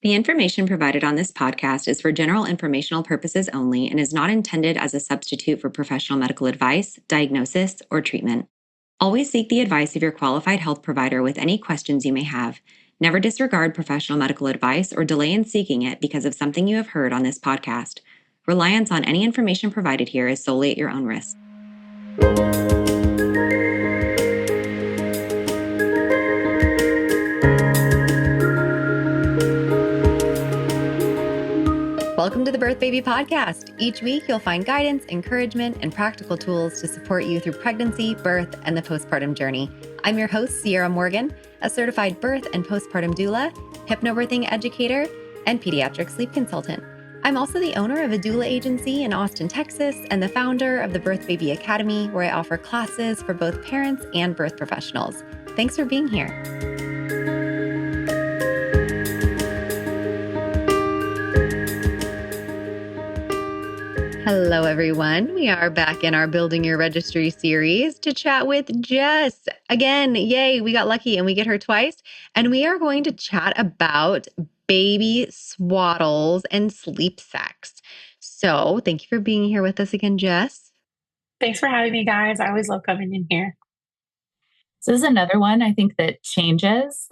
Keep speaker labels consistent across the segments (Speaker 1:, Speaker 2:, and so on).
Speaker 1: The information provided on this podcast is for general informational purposes only and is not intended as a substitute for professional medical advice, diagnosis, or treatment. Always seek the advice of your qualified health provider with any questions you may have. Never disregard professional medical advice or delay in seeking it because of something you have heard on this podcast. Reliance on any information provided here is solely at your own risk. Welcome to the Birth Baby Podcast. Each week, you'll find guidance, encouragement, and practical tools to support you through pregnancy, birth, and the postpartum journey. I'm your host, Sierra Morgan, a certified birth and postpartum doula, hypnobirthing educator, and pediatric sleep consultant. I'm also the owner of a doula agency in Austin, Texas, and the founder of the Birth Baby Academy, where I offer classes for both parents and birth professionals. Thanks for being here. Hello, everyone. We are back in our Building Your Registry series to chat with Jes. Again, yay, we got lucky and we get her twice. And we are going to chat about baby swaddles and sleep sacks. So thank you for being here with us again, Jes.
Speaker 2: Thanks for having me, guys. I always love coming in here.
Speaker 3: So this is another one I think that changes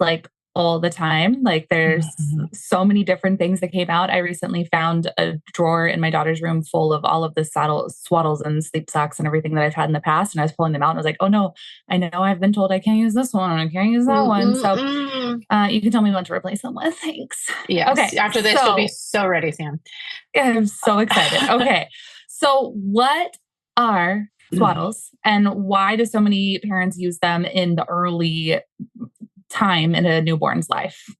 Speaker 3: all the time. There's so many different things that came out. I recently found a drawer in my daughter's room full of all of the swaddles and sleep sacks and everything that I've had in the past. And I was pulling them out and I was like, oh no, I know I've been told I can't use this one. I can't use that one. So you can tell me what to replace them with. Thanks.
Speaker 2: Yes. Okay. After this, you'll be so ready, Sam.
Speaker 3: I'm so excited. Okay. So what are swaddles and why do so many parents use them in the early time in a newborn's life?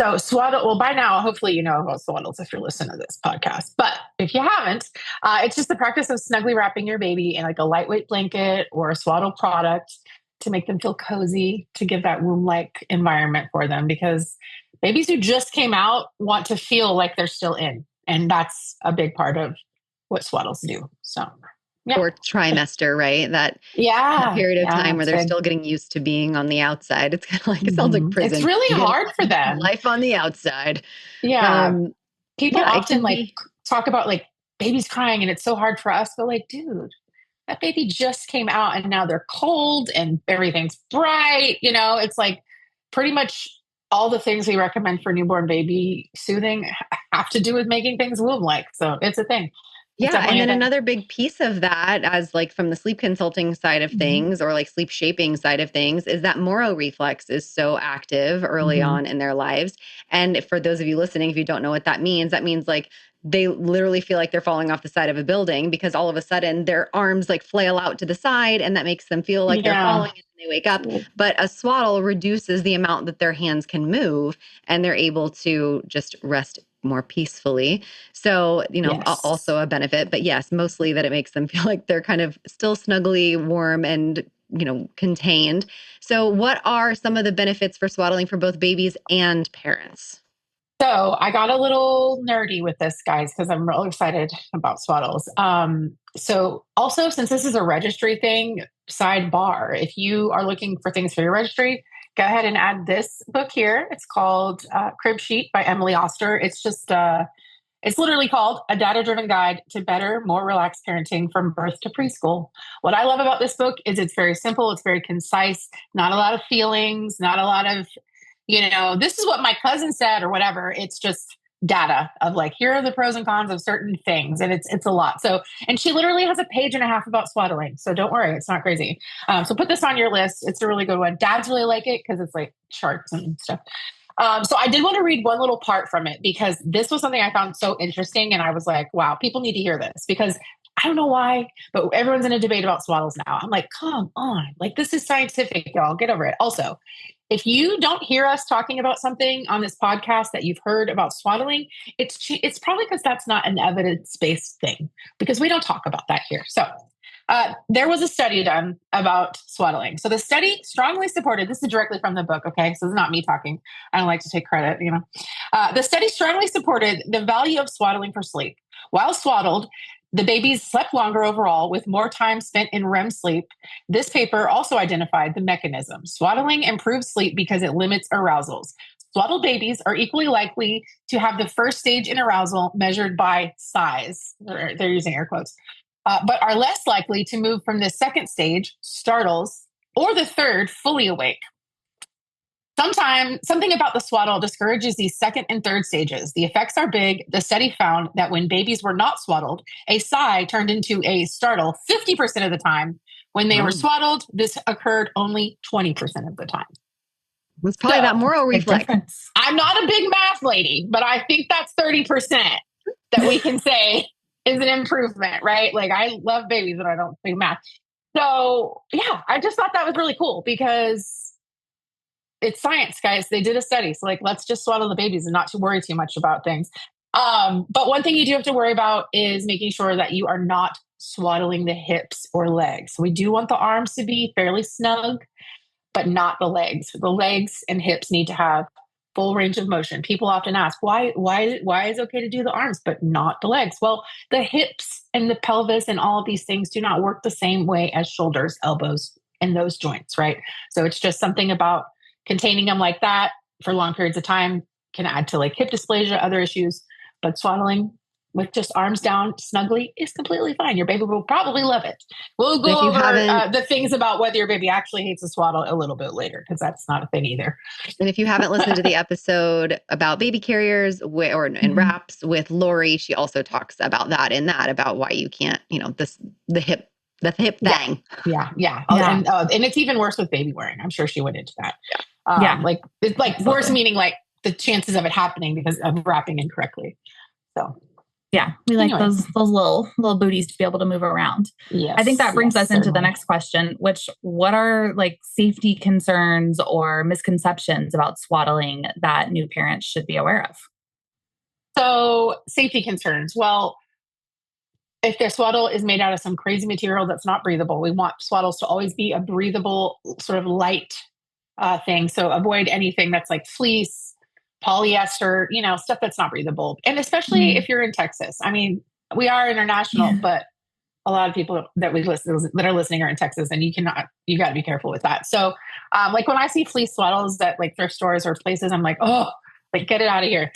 Speaker 2: So swaddle, well, by now, hopefully you know about swaddles if you're listening to this podcast. But if you haven't, it's just the practice of snugly wrapping your baby in a lightweight blanket or a swaddle product to make them feel cozy, to give that womb-like environment for them. Because babies who just came out want to feel like they're still in. And that's a big part of what swaddles do. So yeah.
Speaker 1: Or trimester, right? That period of time where they're still getting used to being on the outside. It's kind of like, it sounds like prison.
Speaker 2: It's really hard for them.
Speaker 1: Life on the outside.
Speaker 2: Yeah. People often talk about babies crying and it's so hard for us. But dude, that baby just came out and now they're cold and everything's bright. It's pretty much all the things we recommend for newborn baby soothing have to do with making things womb-like. So it's a thing.
Speaker 1: Yeah. And then another big piece of that, as from the sleep consulting side of things or sleep shaping side of things, is that moro reflex is so active early on in their lives. And for those of you listening, if you don't know what that means they literally feel like they're falling off the side of a building because all of a sudden their arms flail out to the side and that makes them feel like they're falling and they wake up. But a swaddle reduces the amount that their hands can move and they're able to just rest more peacefully. So, also a benefit, but yes, mostly that it makes them feel like they're kind of still snugly warm and, contained. So what are some of the benefits for swaddling for both babies and parents?
Speaker 2: So I got a little nerdy with this, guys, because I'm real excited about swaddles. So also, since this is a registry thing, sidebar, if you are looking for things for your registry, go ahead and add this book here. It's called Crib Sheet by Emily Oster. It's just, it's literally called A Data-Driven Guide to Better, More Relaxed Parenting from Birth to Preschool. What I love about this book is it's very simple. It's very concise, not a lot of feelings, not a lot of, this is what my cousin said or whatever. It's just data of here are the pros and cons of certain things. And it's a lot. So, and she literally has a page and a half about swaddling. So don't worry, it's not crazy. So put this on your list. It's a really good one. Dads really like it because it's charts and stuff. So I did want to read one little part from it because this was something I found so interesting. And I was like, wow, people need to hear this because I don't know why, but everyone's in a debate about swaddles now. I'm like, come on, this is scientific, y'all, get over it. Also, if you don't hear us talking about something on this podcast that you've heard about swaddling, it's probably because that's not an evidence-based thing because we don't talk about that here. So there was a study done about swaddling. So the study strongly supported, this is directly from the book, okay? So this is not me talking. I don't like to take credit, The study strongly supported the value of swaddling for sleep. While swaddled, the babies slept longer overall with more time spent in REM sleep. This paper also identified the mechanism. Swaddling improves sleep because it limits arousals. Swaddle babies are equally likely to have the first stage in arousal measured by size. They're using air quotes, but are less likely to move from the second stage, startles, or the third, fully awake. Sometimes something about the swaddle discourages these second and third stages. The effects are big. The study found that when babies were not swaddled, a sigh turned into a startle 50% of the time. When they were swaddled, this occurred only 20% of the time.
Speaker 1: It's probably that moral reflex.
Speaker 2: I'm not a big math lady, but I think that's 30% that we can say is an improvement, right? Like, I love babies, but I don't think math. So yeah, I just thought that was really cool because it's science, guys. They did a study. So like, let's just swaddle the babies and not to worry too much about things. But one thing you do have to worry about is making sure that you are not swaddling the hips or legs. So we do want the arms to be fairly snug, but not the legs. The legs and hips need to have full range of motion. People often ask, why is it okay to do the arms, but not the legs? Well, the hips and the pelvis and all of these things do not work the same way as shoulders, elbows, and those joints, right? So it's just something about containing them like that for long periods of time can add to like hip dysplasia, other issues, but swaddling with just arms down snugly is completely fine. Your baby will probably love it. We'll go over the things about whether your baby actually hates a swaddle a little bit later, because that's not a thing either.
Speaker 1: And if you haven't listened to the episode about baby carriers and wraps with Lori, she also talks about that about why you can't, the hip thing.
Speaker 2: Yeah. And it's even worse with baby wearing. I'm sure she went into that. Like it's like worse, meaning like the chances of it happening because of wrapping incorrectly. So
Speaker 3: yeah, we like those little booties to be able to move around.
Speaker 2: Yes,
Speaker 3: I think that brings us into the next question, what are like safety concerns or misconceptions about swaddling that new parents should be aware of?
Speaker 2: So safety concerns. Well, if their swaddle is made out of some crazy material that's not breathable, we want swaddles to always be a breathable, sort of light thing. So avoid anything that's like fleece, polyester, stuff that's not breathable. And especially if you're in Texas. I mean, we are international, but a lot of people that are listening are in Texas, and you got to be careful with that. So like when I see fleece swaddles at like thrift stores or places, I'm like, oh, like get it out of here.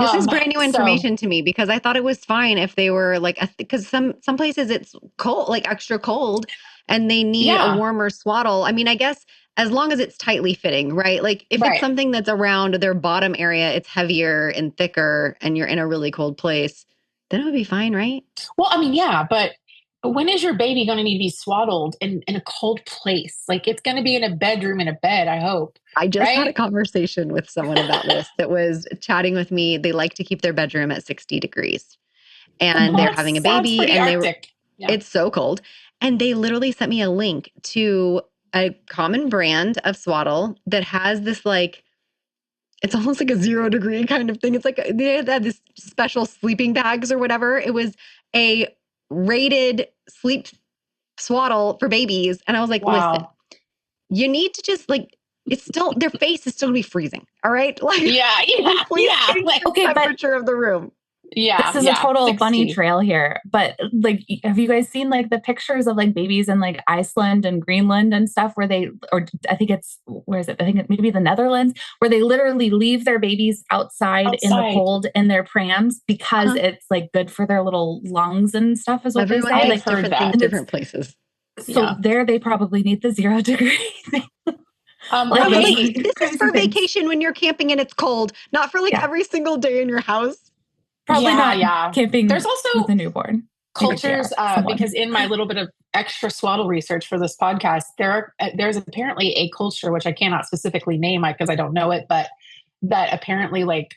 Speaker 1: This is brand new information to me, because I thought it was fine if they were like, because some places it's cold, like extra cold, and they need a warmer swaddle. I mean, I guess as long as it's tightly fitting, right? Like if it's something that's around their bottom area, it's heavier and thicker, and you're in a really cold place, then it would be fine, right?
Speaker 2: Well, I mean, yeah, but when is your baby going to need to be swaddled in a cold place? Like it's going to be in a bedroom in a bed, I hope.
Speaker 1: I just had a conversation with someone about this that was chatting with me. They like to keep their bedroom at 60 degrees, and they're having a baby, and it's so cold. And they literally sent me a link to a common brand of swaddle that has this like, it's almost like a 0 degree kind of thing. It's like they had this special sleeping bags or whatever. It was a rated sleep swaddle for babies. And I was like, listen, you need to just like, it's still, their face is still gonna be freezing. All right. Like, like, okay, temperature of the room.
Speaker 3: Yeah. This is a total 60. Bunny trail here. But like, have you guys seen like the pictures of like babies in like Iceland and Greenland and stuff where I think it's, where is it? I think it maybe the Netherlands, where they literally leave their babies outside in the cold in their prams because it's like good for their little lungs and stuff, is what they say. Like
Speaker 1: different things, different places.
Speaker 3: So there they probably need the 0 degree thing.
Speaker 1: This is for vacation when you're camping and it's cold, not for like every single day in your house.
Speaker 3: Probably not camping. There's also with a newborn
Speaker 2: cultures, because in my little bit of extra swaddle research for this podcast, there's apparently a culture, which I cannot specifically name because I don't know it, but that apparently like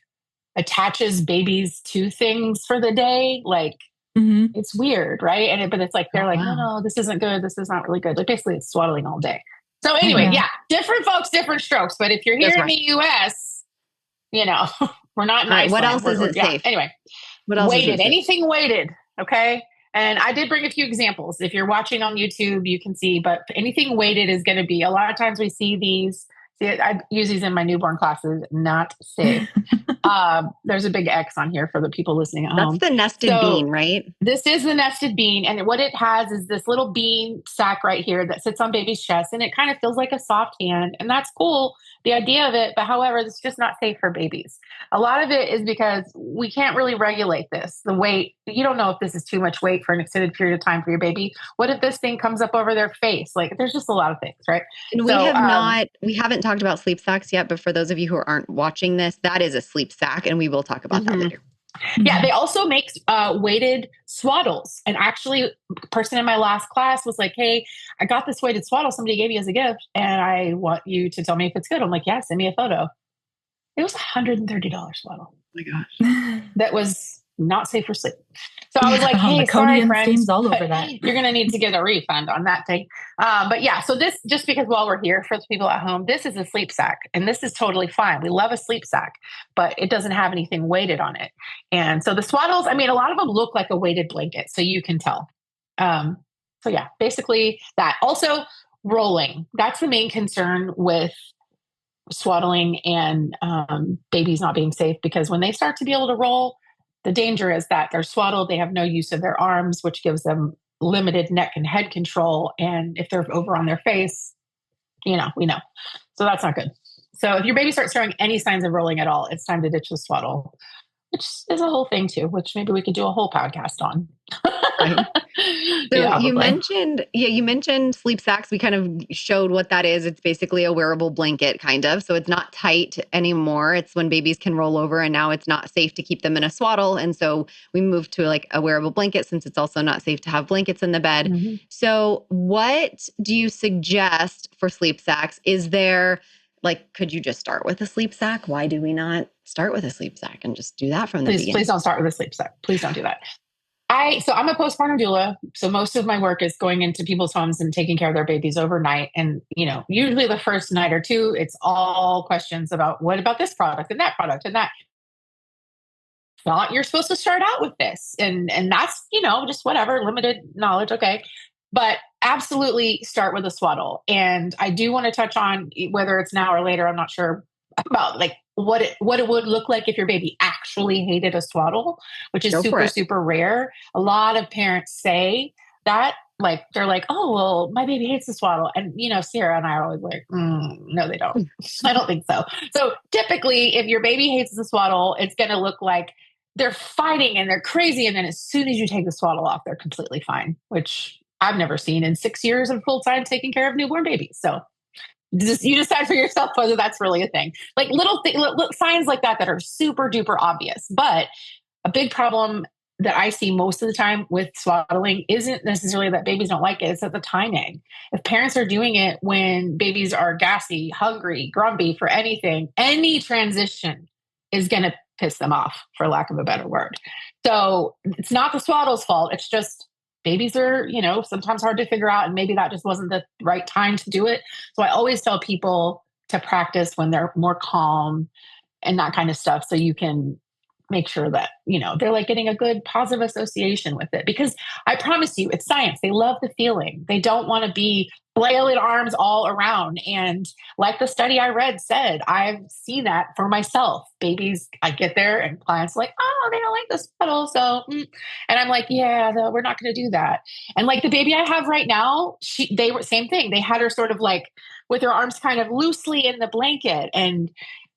Speaker 2: attaches babies to things for the day. Like it's weird, right? But it's like, they're like, no, this isn't good. This is not really good. Like basically it's swaddling all day. So anyway, different folks, different strokes. But if you're here in the US, we're not in Iceland.
Speaker 1: What else is it safe?
Speaker 2: Anyway,
Speaker 1: what else
Speaker 2: weighted, anything weighted. Okay. And I did bring a few examples. If you're watching on YouTube, you can see, but anything weighted is going to be, a lot of times we see these. I use these in my newborn classes, not safe. There's a big X on here for the people listening at home.
Speaker 1: That's the nested bean, right?
Speaker 2: This is the nested bean. And what it has is this little bean sack right here that sits on baby's chest. And it kind of feels like a soft hand. And that's cool the idea of it. But however, it's just not safe for babies. A lot of it is because we can't really regulate this. The weight, you don't know if this is too much weight for an extended period of time for your baby. What if this thing comes up over their face? Like there's just a lot of things, right?
Speaker 1: And we haven't talked about sleep sacks yet, but for those of you who aren't watching this, that is a sleep sack, and we will talk about that later.
Speaker 2: Yeah, they also make weighted swaddles. And actually, a person in my last class was like, hey, I got this weighted swaddle somebody gave me as a gift, and I want you to tell me if it's good. I'm like, yeah, send me a photo. It was $130 swaddle.
Speaker 1: Oh my gosh.
Speaker 2: That was not safe for sleep. So I was like, hey, sorry, friends,
Speaker 3: all over that.
Speaker 2: You're going to need to get a refund on that thing. But yeah, so this, just because while we're here for the people at home, this is a sleep sack, and this is totally fine. We love a sleep sack, but it doesn't have anything weighted on it. And so the swaddles, I mean, a lot of them look like a weighted blanket, so you can tell. So yeah, basically that. Also, rolling. That's the main concern with swaddling and babies not being safe, because when they start to be able to roll, the danger is that they're swaddled, they have no use of their arms, which gives them limited neck and head control. And if they're over on their face, we know. So that's not good. So if your baby starts showing any signs of rolling at all, it's time to ditch the swaddle, which is a whole thing too, which maybe we could do a whole podcast on.
Speaker 1: Right. So yeah, you mentioned sleep sacks. We kind of showed what that is. It's basically a wearable blanket, kind of. So it's not tight anymore. It's when babies can roll over, and now it's not safe to keep them in a swaddle. And so we moved to like a wearable blanket, since it's also not safe to have blankets in the bed. Mm-hmm. So what do you suggest for sleep sacks? Is there, like, could you just start with a sleep sack? Why do we not start with a sleep sack and just do that from the beginning?
Speaker 2: Please don't start with a sleep sack. Please don't do that. So I'm a postpartum doula. So most of my work is going into people's homes and taking care of their babies overnight. And, usually the first night or two, it's all questions about what about this product and that product and that. Thought you're supposed to start out with this. And that's, just whatever, limited knowledge. Okay. But absolutely start with a swaddle. And I do want to touch on whether it's now or later, I'm not sure about like what it would look like if your baby actually hated a swaddle, which is super rare. A lot of parents say that, like, they're like, oh, well, my baby hates the swaddle. And, Sierra and I are always like, no, they don't. I don't think so. So typically, if your baby hates the swaddle, it's going to look like they're fighting and they're crazy. And then as soon as you take the swaddle off, they're completely fine, which I've never seen in 6 years of full time taking care of newborn babies. So you decide for yourself whether that's really a thing. Like little signs like that are super duper obvious. But a big problem that I see most of the time with swaddling isn't necessarily that babies don't like it. It's at the timing. If parents are doing it when babies are gassy, hungry, grumpy for anything, any transition is going to piss them off, for lack of a better word. So it's not the swaddle's fault. It's just babies are, sometimes hard to figure out, and maybe that just wasn't the right time to do it. So I always tell people to practice when they're more calm and that kind of stuff, so you can make sure that, they're like getting a good positive association with it. Because I promise you, it's science. They love the feeling. They don't want to be flailing arms all around. And like the study I read said, I've seen that for myself. Babies, I get there and clients are like, oh, they don't like the swaddle. So, and I'm like, yeah, we're not going to do that. And like the baby I have right now, they were same thing. They had her sort of like with her arms kind of loosely in the blanket. And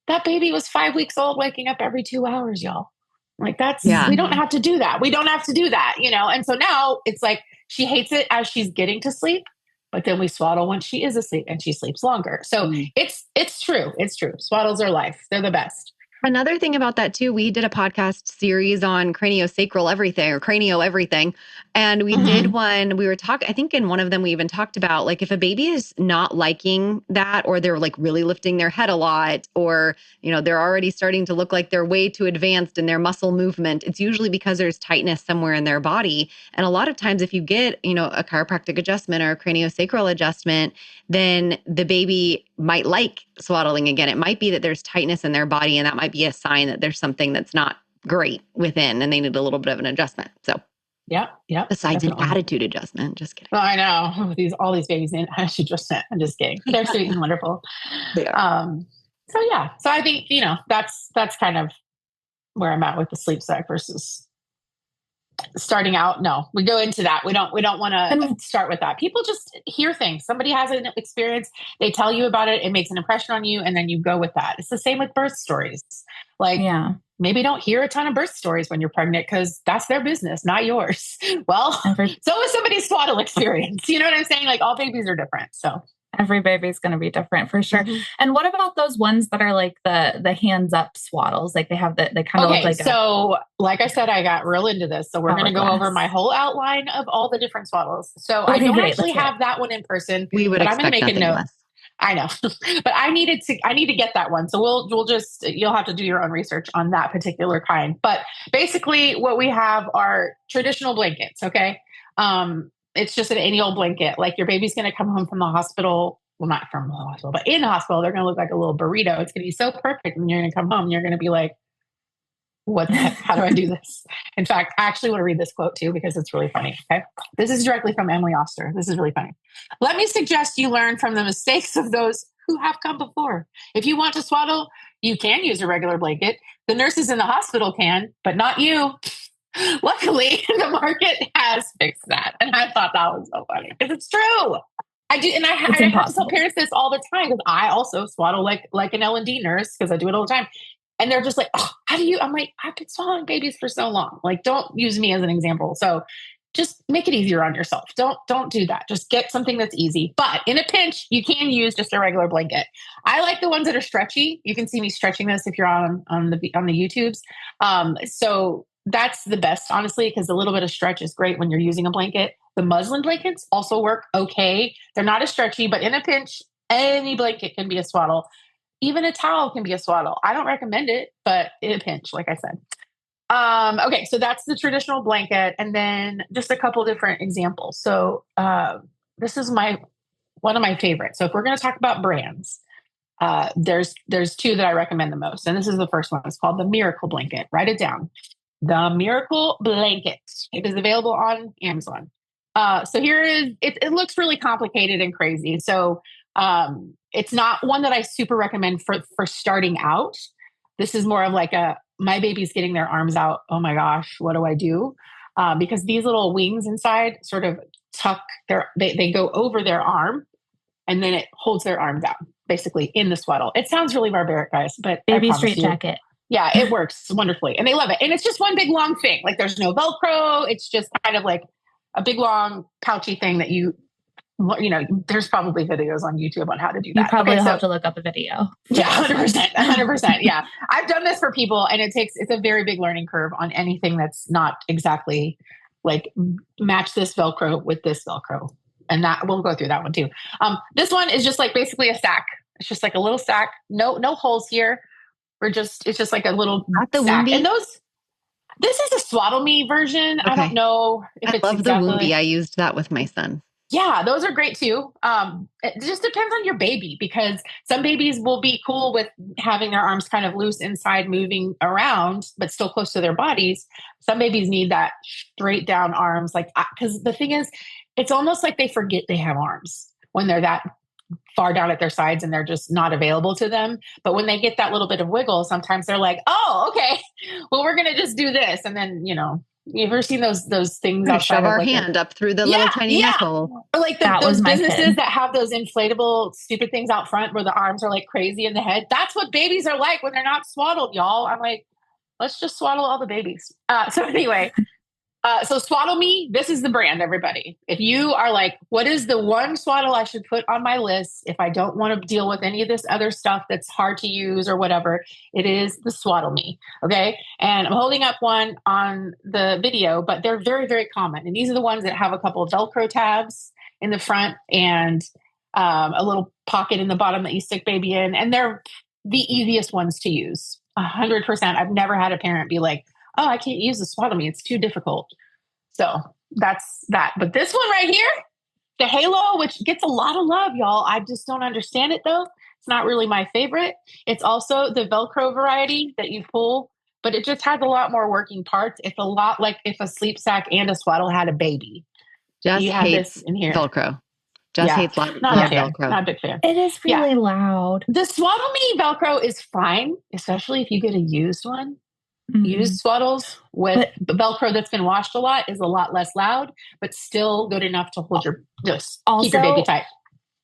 Speaker 2: that baby was 5 weeks old, waking up every 2 hours, y'all. Like we don't have to do that. We don't have to do that, And so now it's like she hates it as she's getting to sleep, but then we swaddle when she is asleep and she sleeps longer. So it's true. It's true. Swaddles are life. They're the best.
Speaker 1: Another thing about that too, we did a podcast series on craniosacral everything or cranio everything. And we did one, we were talking, I think in one of them, we even talked about like, if a baby is not liking that, or they're like really lifting their head a lot, or, they're already starting to look like they're way too advanced in their muscle movement, it's usually because there's tightness somewhere in their body. And a lot of times if you get, a chiropractic adjustment or a craniosacral adjustment, then the baby might like swaddling again. It might be that there's tightness in their body, and that might be a sign that there's something that's not great within and they need a little bit of an adjustment. So
Speaker 2: yeah.
Speaker 1: Besides definitely. An attitude adjustment. Just kidding.
Speaker 2: Oh, I know. All these babies in attitude adjustment. I'm just kidding. They're sweet and wonderful.
Speaker 1: They are.
Speaker 2: So yeah. So I think, that's kind of where I'm at with the sleep sack versus starting out, no, we go into that. We don't want to start with that. People just hear things. Somebody has an experience. They tell you about it. It makes an impression on you. And then you go with that. It's the same with birth stories. Like, maybe don't hear a ton of birth stories when you're pregnant because that's their business, not yours. Well, so is somebody's swaddle experience. You know what I'm saying? Like, all babies are different. So
Speaker 3: every baby's going to be different for sure. Mm-hmm. And what about those ones that are like the hands up swaddles? Like they have they kind of look like
Speaker 2: so like I said, I got real into this. So we're going to go over my whole outline of all the different swaddles. So I don't actually have that one in person.
Speaker 1: We would expect I'm going to make a note. Less.
Speaker 2: I know, but I need to get that one. So you'll have to do your own research on that particular kind. But basically what we have are traditional blankets. Okay. It's just any old blanket. Like your baby's going to come home from the hospital. Well, not from the hospital, but in the hospital, they're going to look like a little burrito. It's going to be so perfect. And you're going to come home and you're going to be like, what the heck? How do I do this? In fact, I actually want to read this quote too, because it's really funny. Okay. This is directly from Emily Oster. This is really funny. Let me suggest you learn from the mistakes of those who have come before. If you want to swaddle, you can use a regular blanket. The nurses in the hospital can, but not you. Luckily, the market has fixed that. And I thought that was so funny because it's true. I do. And I have to tell parents this all the time because I also swaddle like an L&D nurse because I do it all the time. And they're just like, oh, how do you? I'm like, I've been swaddling babies for so long. Like, don't use me as an example. So just make it easier on yourself. Don't do that. Just get something that's easy. But in a pinch, you can use just a regular blanket. I like the ones that are stretchy. You can see me stretching this if you're on the YouTubes. So that's the best, honestly, because a little bit of stretch is great when you're using a blanket. The muslin blankets also work okay. They're not as stretchy, but in a pinch, any blanket can be a swaddle. Even a towel can be a swaddle. I don't recommend it, but in a pinch, like I said. Okay, so that's the traditional blanket. And then just a couple different examples. So this is one of my favorites. So if we're going to talk about brands, there's two that I recommend the most. And this is the first one. It's called the Miracle Blanket. Write it down. The Miracle Blanket. It is available on Amazon. So here is, it looks really complicated and crazy. So it's not one that I super recommend for starting out. This is more of like my baby's getting their arms out. Oh my gosh, what do I do? Because these little wings inside sort of they go over their arm and then it holds their arm down basically in the swaddle. It sounds really barbaric, guys, but
Speaker 3: baby straight jacket.
Speaker 2: Yeah, it works wonderfully. And they love it. And it's just one big long thing. Like there's no Velcro. It's just kind of like a big long pouchy thing that there's probably videos on YouTube on how to do that.
Speaker 3: You probably have to look up a video.
Speaker 2: Yeah, 100%. Yeah. I've done this for people and it's a very big learning curve on anything that's not exactly like match this Velcro with this Velcro. And that we'll go through that one too. This one is just like basically a sack. It's just like a little sack. No holes here. It's just like a little
Speaker 1: not the
Speaker 2: sack.
Speaker 1: Woombi?
Speaker 2: And this is a Swaddle Me version. Okay. I don't know if it's
Speaker 1: exactly. I love the Woombi. I used that with my son.
Speaker 2: Yeah, those are great too. It just depends on your baby because some babies will be cool with having their arms kind of loose inside, moving around, but still close to their bodies. Some babies need that straight down arms, because the thing is, it's almost like they forget they have arms when they're that far down at their sides and they're just not available to them. But when they get that little bit of wiggle, sometimes they're like, oh, okay, well, we're going to just do this. And then, you ever seen those things outside
Speaker 1: shove our hand up through the little tiny neck hole?
Speaker 2: Or like those businesses that have those inflatable stupid things out front where the arms are like crazy in the head. That's what babies are like when they're not swaddled, y'all. I'm like, let's just swaddle all the babies. So anyway, so Swaddle Me, this is the brand, everybody. If you are like, what is the one swaddle I should put on my list if I don't want to deal with any of this other stuff that's hard to use or whatever, it is the Swaddle Me. Okay. And I'm holding up one on the video, but they're very, very common. And these are the ones that have a couple of Velcro tabs in the front and a little pocket in the bottom that you stick baby in. And they're the easiest ones to use. 100%. I've never had a parent be like, oh, I can't use the Swaddle Me. It's too difficult. So that's that. But this one right here, the Halo, which gets a lot of love, y'all. I just don't understand it though. It's not really my favorite. It's also the Velcro variety that you pull, but it just has a lot more working parts. It's a lot like if a sleep sack and a swaddle had a baby.
Speaker 1: Just hates this in here. Velcro. Just hates
Speaker 2: not
Speaker 1: Velcro.
Speaker 2: Not a big fan.
Speaker 3: It is really loud.
Speaker 2: The Swaddle Me Velcro is fine, especially if you get a used one. Use swaddles with Velcro that's been washed a lot is a lot less loud, but still good enough to hold keep your baby tight.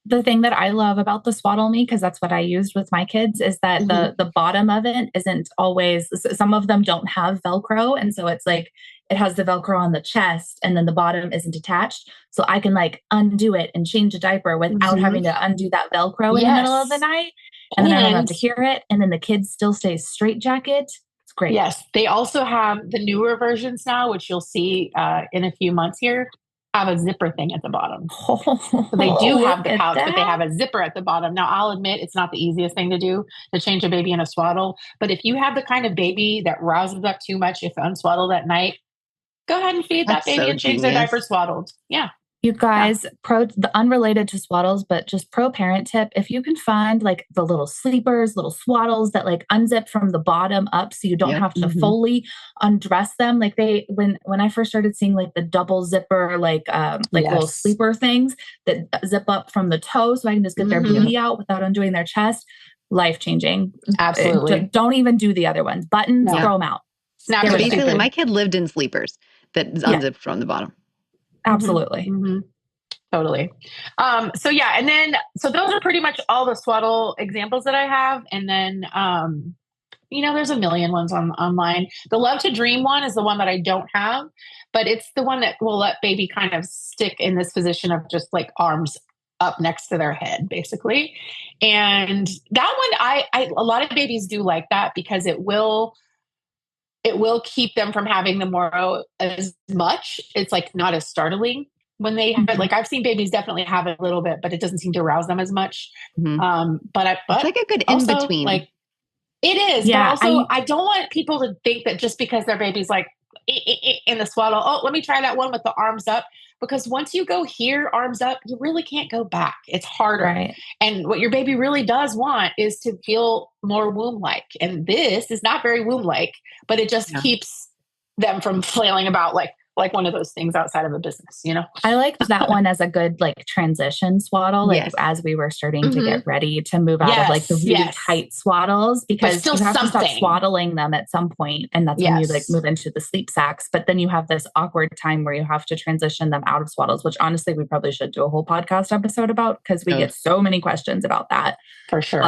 Speaker 3: The thing that I love about the Swaddle Me, because that's what I used with my kids, is that the bottom of it isn't always, some of them don't have Velcro. And so it's like, it has the Velcro on the chest and then the bottom isn't attached. So I can like undo it and change a diaper without having to undo that Velcro in the middle of the night. And then I don't have to hear it. And then the kids still stay straight jacket. It's great.
Speaker 2: Yes. They also have the newer versions now, which you'll see in a few months here, have a zipper thing at the bottom. So they do have the pouch, but they have a zipper at the bottom. Now, I'll admit it's not the easiest thing to do to change a baby in a swaddle. But if you have the kind of baby that rouses up too much if unswaddled at night, go ahead and feed that baby and change their diaper swaddled. Yeah.
Speaker 3: You guys, the unrelated to swaddles, but just pro parent tip, if you can find like the little sleepers, little swaddles that like unzip from the bottom up so you don't have to fully undress them. Like when I first started seeing like the double zipper, like little sleeper things that zip up from the toe so I can just get their beauty out without undoing their chest, life-changing.
Speaker 2: Absolutely.
Speaker 3: Don't even do the other ones. Buttons, throw them out.
Speaker 1: Basically, my kid lived in sleepers that unzipped from the bottom.
Speaker 3: Absolutely.
Speaker 2: Totally. And then, so those are pretty much all the swaddle examples that I have. And then, there's a million ones online. The Love to Dream one is the one that I don't have, but it's the one that will let baby kind of stick in this position of just like arms up next to their head, basically. And that one, a lot of babies do like that because it will keep them from having the moro as much. It's like not as startling when they have it. Like I've seen babies definitely have it a little bit, but it doesn't seem to arouse them as much. But
Speaker 1: it's like a good in between.
Speaker 2: Like it is. Yeah, but also I don't want people to think that just because their baby's like in the swaddle, oh, let me try that one with the arms up. Because once you go here, arms up, you really can't go back. It's harder. Right. And what your baby really does want is to feel more womb-like. And this is not very womb-like, but it just keeps them from flailing about like one of those things outside of a business,
Speaker 3: I liked that one as a good like transition swaddle, as we were starting to get ready to move out of like the really tight swaddles, because you have to stop swaddling them at some point, and that's when you like move into the sleep sacks. But then you have this awkward time where you have to transition them out of swaddles, which honestly we probably should do a whole podcast episode about, because we get so many questions about that.
Speaker 2: For sure.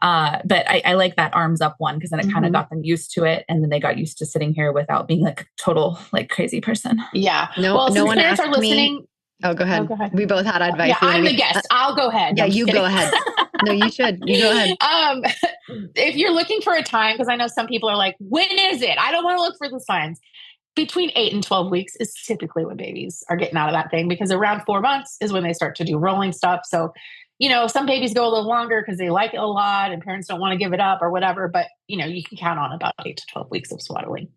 Speaker 3: But I like that arms up one, because then it kind of got them used to it, and then they got used to sitting here without being like a total like crazy person.
Speaker 2: Yeah.
Speaker 1: No one parents are listening. Oh, go ahead. We both had advice.
Speaker 2: Yeah, I'm the guest. I'll go ahead.
Speaker 1: Yeah, you go ahead. No, you should. You go ahead.
Speaker 2: If you're looking for a time, because I know some people are like, when is it? I don't want to look for the signs. Between 8 and 12 weeks is typically when babies are getting out of that thing, because around 4 months is when they start to do rolling stuff. So some babies go a little longer because they like it a lot and parents don't want to give it up or whatever. But, you can count on about 8 to 12 weeks of swaddling.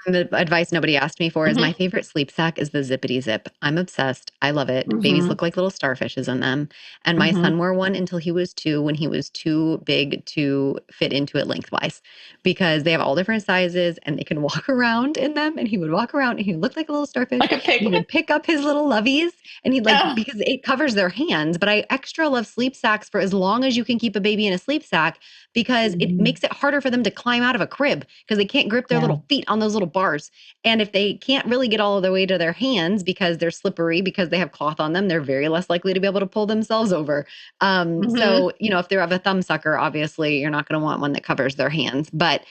Speaker 1: The advice nobody asked me for is my favorite sleep sack is the zippity zip. I'm obsessed. I love it. Babies look like little starfishes in them. And my son wore one until he was 2, when he was too big to fit into it lengthwise, because they have all different sizes and they can walk around in them. And he would walk around and he would look like a little starfish.
Speaker 2: Like a pig.
Speaker 1: He would pick up his little loveys and he'd because it covers their hands. But I extra love sleep sacks for as long as you can keep a baby in a sleep sack, because it makes it harder for them to climb out of a crib, because they can't grip their little feet on those little bars. And if they can't really get all of the way to their hands because they're slippery, because they have cloth on them, they're very less likely to be able to pull themselves over. So, if they have a thumb sucker, obviously you're not going to want one that covers their hands. But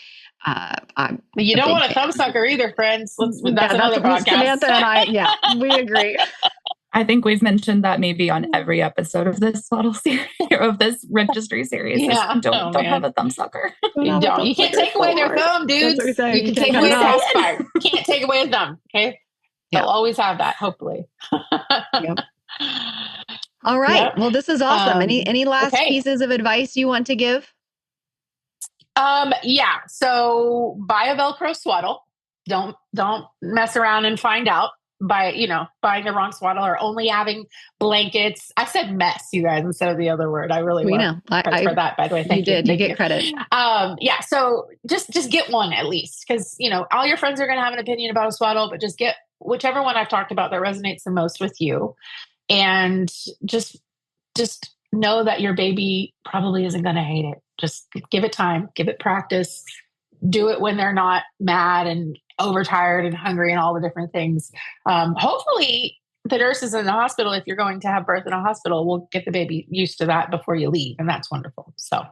Speaker 2: you don't want a thumb sucker either, friends. That's another podcast.
Speaker 1: Samantha and I, we agree.
Speaker 3: I think we've mentioned that maybe on every episode of this Swaddle series, of this registry series.
Speaker 2: Yeah.
Speaker 3: Don't have a thumb sucker.
Speaker 2: You don't. You can't take away their thumb, dude. You can take away a pacifier. You can't take away a thumb. Okay. They'll always have that, hopefully.
Speaker 1: All right. Yep. Well, this is awesome. Any last pieces of advice you want to give?
Speaker 2: So buy a Velcro swaddle. Don't mess around and find out by, buying the wrong swaddle or only having blankets. I said mess, you guys, instead of the other word. I really want credit for that, by the way. Thank you.
Speaker 1: You get credit.
Speaker 2: So just get one at least, because, all your friends are going to have an opinion about a swaddle, but just get whichever one I've talked about that resonates the most with you. And just know that your baby probably isn't going to hate it. Just give it time, give it practice. do it when they're not mad and overtired and hungry and all the different things. Hopefully the nurses in the hospital, if you're going to have birth in a hospital, will get the baby used to that before you leave. And that's wonderful. So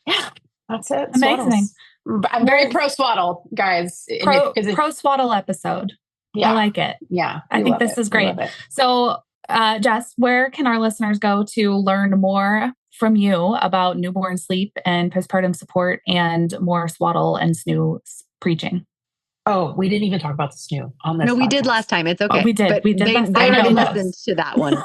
Speaker 2: yeah, that's it.
Speaker 3: Amazing.
Speaker 2: Swaddles. I'm very pro swaddle, guys.
Speaker 3: Pro swaddle episode.
Speaker 2: Yeah.
Speaker 3: I like it.
Speaker 2: Yeah.
Speaker 3: I think this is great. So, Jes, where can our listeners go to learn more from you about newborn sleep and postpartum support and more swaddle and snoo preaching?
Speaker 2: Oh, we didn't even talk about the snoo on this.
Speaker 1: No, we did last time. It's okay.
Speaker 3: Oh, we did.
Speaker 1: But
Speaker 3: we did.
Speaker 1: They already listened to that one.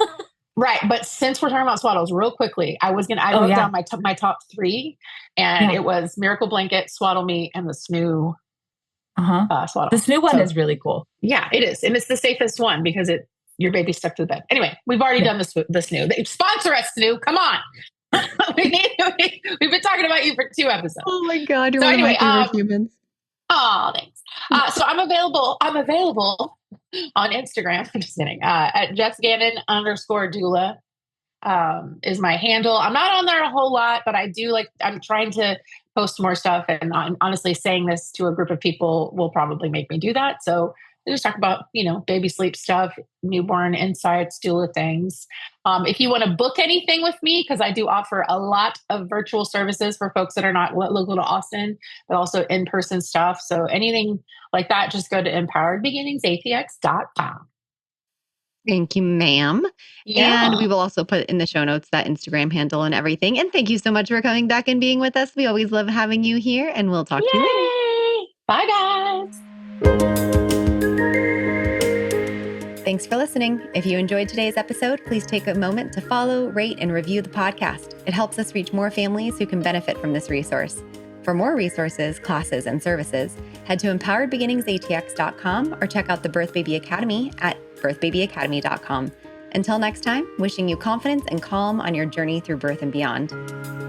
Speaker 2: Right. But since we're talking about swaddles real quickly, I wrote down my top 3, and it was Miracle Blanket, Swaddle Me, and the snoo. Swaddle.
Speaker 3: The snoo one is really cool.
Speaker 2: Yeah, it is. And it's the safest one because your baby's stuck to the bed. Anyway, we've already done the snoo. They sponsor us, snoo. Come on. We've been talking about you for 2 episodes.
Speaker 1: Oh my God. You're one of my favorite humans.
Speaker 2: Oh, thanks. So I'm available on Instagram. I'm just kidding. At Jes Gannon _doula is my handle. I'm not on there a whole lot, but I'm trying to post more stuff. And I'm honestly saying this to a group of people will probably make me do that. So we just talk about, baby sleep stuff, newborn insights, doula things. If you want to book anything with me, because I do offer a lot of virtual services for folks that are not local to Austin, but also in-person stuff. So anything like that, just go to empoweredbeginningsatx.com.
Speaker 1: Thank you, ma'am. Yeah. And we will also put in the show notes that Instagram handle and everything. And thank you so much for coming back and being with us. We always love having you here, and we'll talk to you later.
Speaker 2: Bye, guys.
Speaker 1: Thanks for listening. If you enjoyed today's episode, please take a moment to follow, rate, and review the podcast. It helps us reach more families who can benefit from this resource. For more resources, classes, and services, head to empoweredbeginningsatx.com or check out the Birth Baby Academy at birthbabyacademy.com. Until next time, wishing you confidence and calm on your journey through birth and beyond.